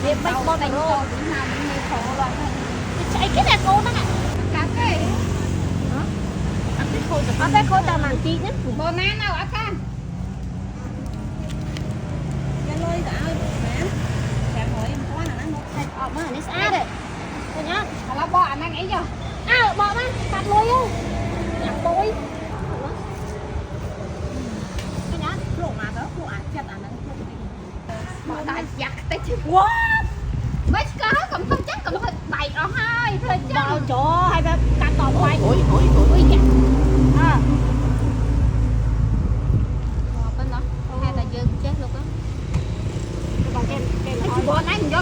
Để bánh bột bánh rồi. Chạy cái này cô đó nè. Cá cái. Ở cái khối tao màn chi nhất. Bồ ná nào ở con. Cái lôi đã nè. Chả hỏi em quá là nó một. Ở mà nó xa đấy. Thôi nhá. Là bò anh đang ấy chưa? À bỏ mà, phạt lôi không? Nhặt bôi. Thôi nhá. Lộ mà đó, lộ ăn chặt ăn nó. Bỏ tay giặt tay chứ. What? Mấy cái cầm không chắc cầm không bày ở hai thôi chứ. Bao chỗ hay là cắt tỏ quay. Ôi kìa. À. Bên đó. Hay là dư chết luôn á. Còn em Thôi bò nãy mình vô.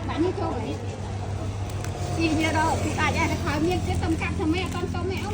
Bạn như cho vậy. Gì như đâu, thì tại ra là khỏi miên cái tâm cặp thằng mẹ con sống mẹ ông.